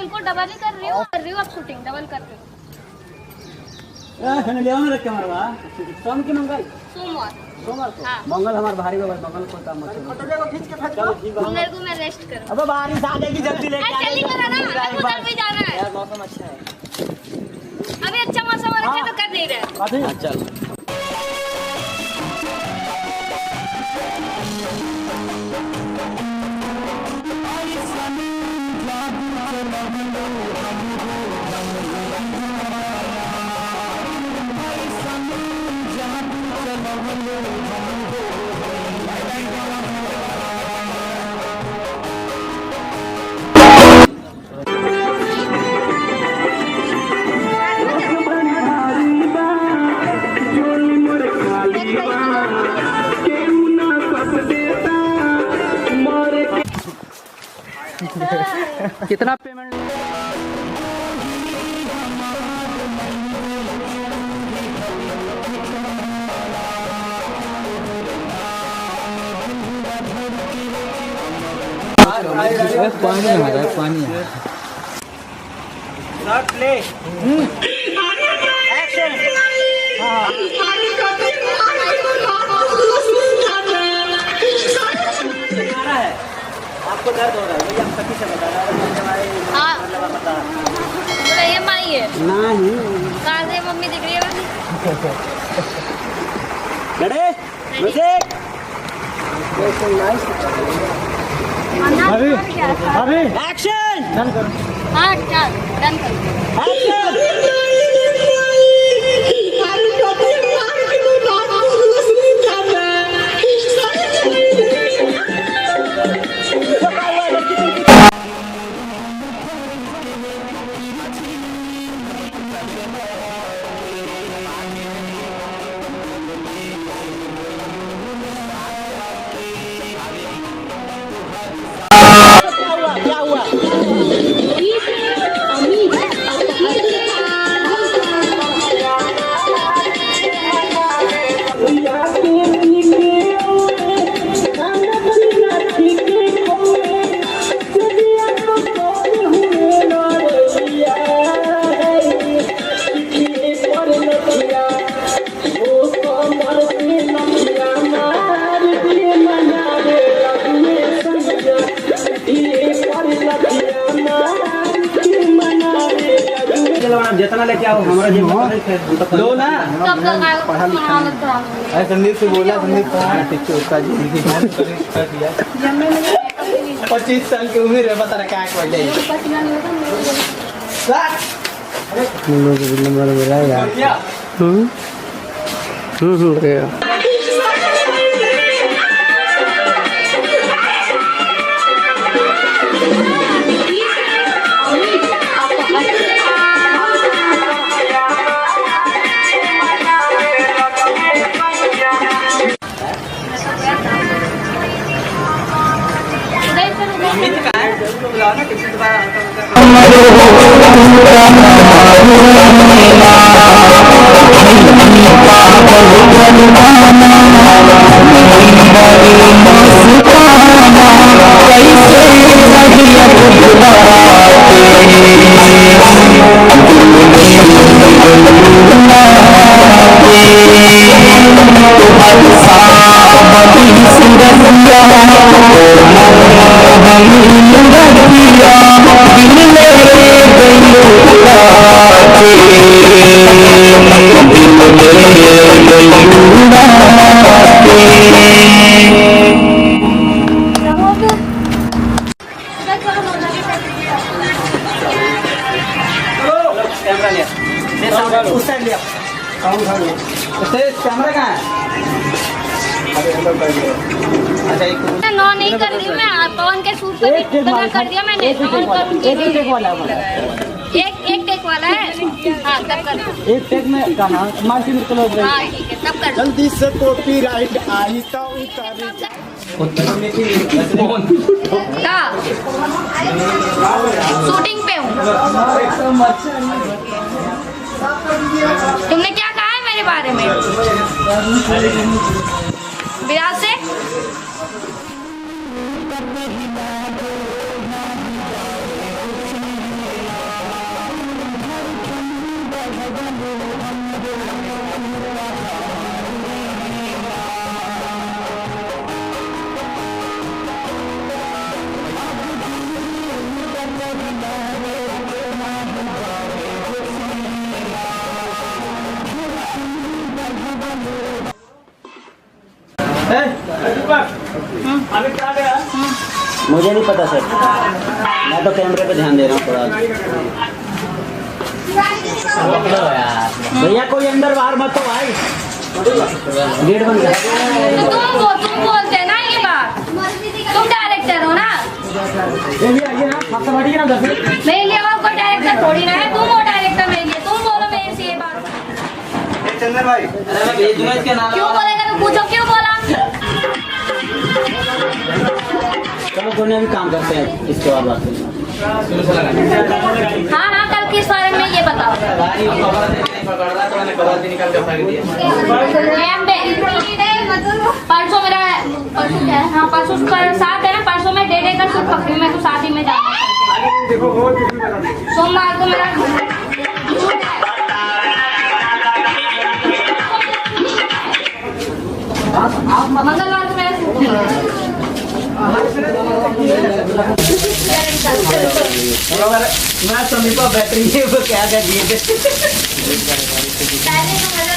उनको डबल ही कर रही हूँ अब शूटिंग डबल कर रही हूँ। रखे हमारा सोम की मंगल सोमवार को हाँ। मंगल हमारे भारी बाबा मंगल को काम मंगल को मैं रेस्ट करूँ। अब बारिश आ जाएगी जल्दी लेके जल्दी करो ना, उधर भी जाना है। यार मौसम अच्छा है अभी अच्छा मौसम हो रखा है तो कर नहीं रहे। चल कितना पेमेंट पानी आ रहा है पानी आपको दर्द हो रहा है हम सभी से बता रहे हैं ये माई है नहीं कहाँ से मम्मी दिख रही है अभी एक्शन डन करो हाँ डन करो एक्शन क्या हुआ जितना लेके आओ हमारा जो लो ना पढ़ा लिखा है संदीप से बोला संदीप उसका जिंदगी कर दिया 25 साल की उम्र है बता रहा क्या नंबर मिला यार कैमरा कहाँ है? अच्छा नो नहीं कर रही मैं पवन के सूट पे बदल कर दिया मैंने एक टेक वाला है हाँ तब कर एक टेक में गाना मार्टिन क्लोज हाँ ठीक है तब कर जल्दी से कॉपीराइट आई तो क्या शूटिंग पे हूँ तुमने क्या कहा है मेरे बारे में विराज से मुझे नहीं पता सर, मैं तो कैमरे पे ध्यान दे रहा हूँ थोड़ा। भैया कोई अंदर बाहर मत हो भाई, गेट बंद कर। तो तुम बोलते ना ये बात, तुम डायरेक्टर हो ना, मेरे लिए और कोई डायरेक्टर थोड़ी ना है, तुम हो डायरेक्टर मेरे लिए, तुम बोलो मेरे से ये बात। चंदन भाई, अरे मैं भेज दूंगा इसके नाम। क्यों बोलेगा तो पूछो क्यों बोला। चलो कोई नहीं, अभी काम करते हैं, इसके बाद बात करेंगे। हाँ हाँ, कल किस बारे में ये बताओ। परसों मेरा, परसों क्या है, हाँ परसों साथ है ना, परसों मैं डे का शूट पकड़ी, मैं तो शादी में जाना है। सोमवार को मेरा मंगलवार को मेरा शूट है। मैं समीपा बैटरी है वो क्या कर दिए थे। पहले तो मेरा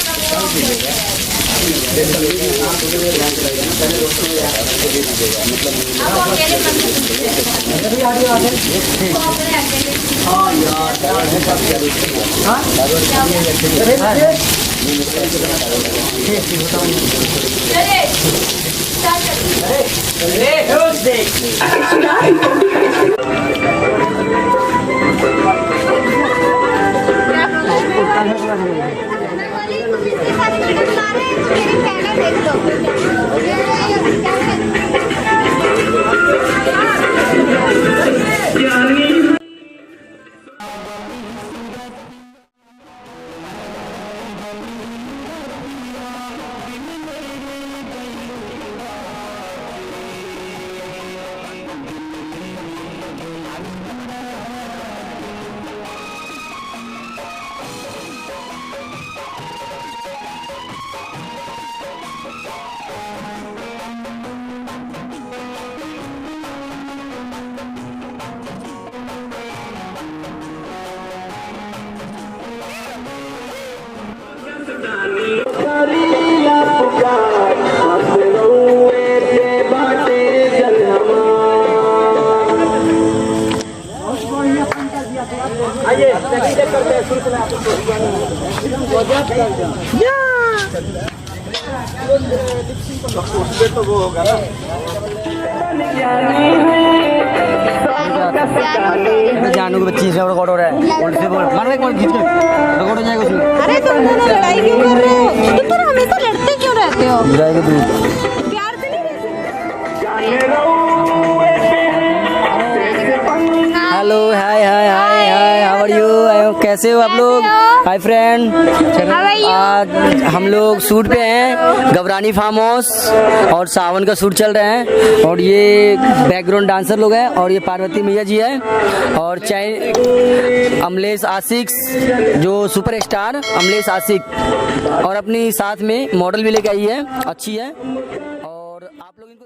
जानू की बच्ची से रिकॉर्ड हो रहा है, उल्टे से बोल मारो, एक मिनट खींच के रिकॉर्ड हो जाएगा उसमें। अरे तुम दोनों लड़ाई क्यों कर रहे हो? तुम दोनों हमेशा लड़ते क्यों रहते हो? जाएगा तू। प्यार से नहीं रहते? Hello, hi hi hi hi, how are you? कैसे हो आप लोग? हाय फ्रेंड, आज हम लोग शूट पे हैं, गवरानी फार्म हाउस, और सावन का शूट चल रहा है, और ये बैकग्राउंड डांसर लोग हैं, और ये पार्वती मैया जी है, और अमलेश आशिक, जो सुपरस्टार अमलेश आशिक, और अपनी साथ में मॉडल भी लेके आई है, अच्छी है, और आप लोग इनको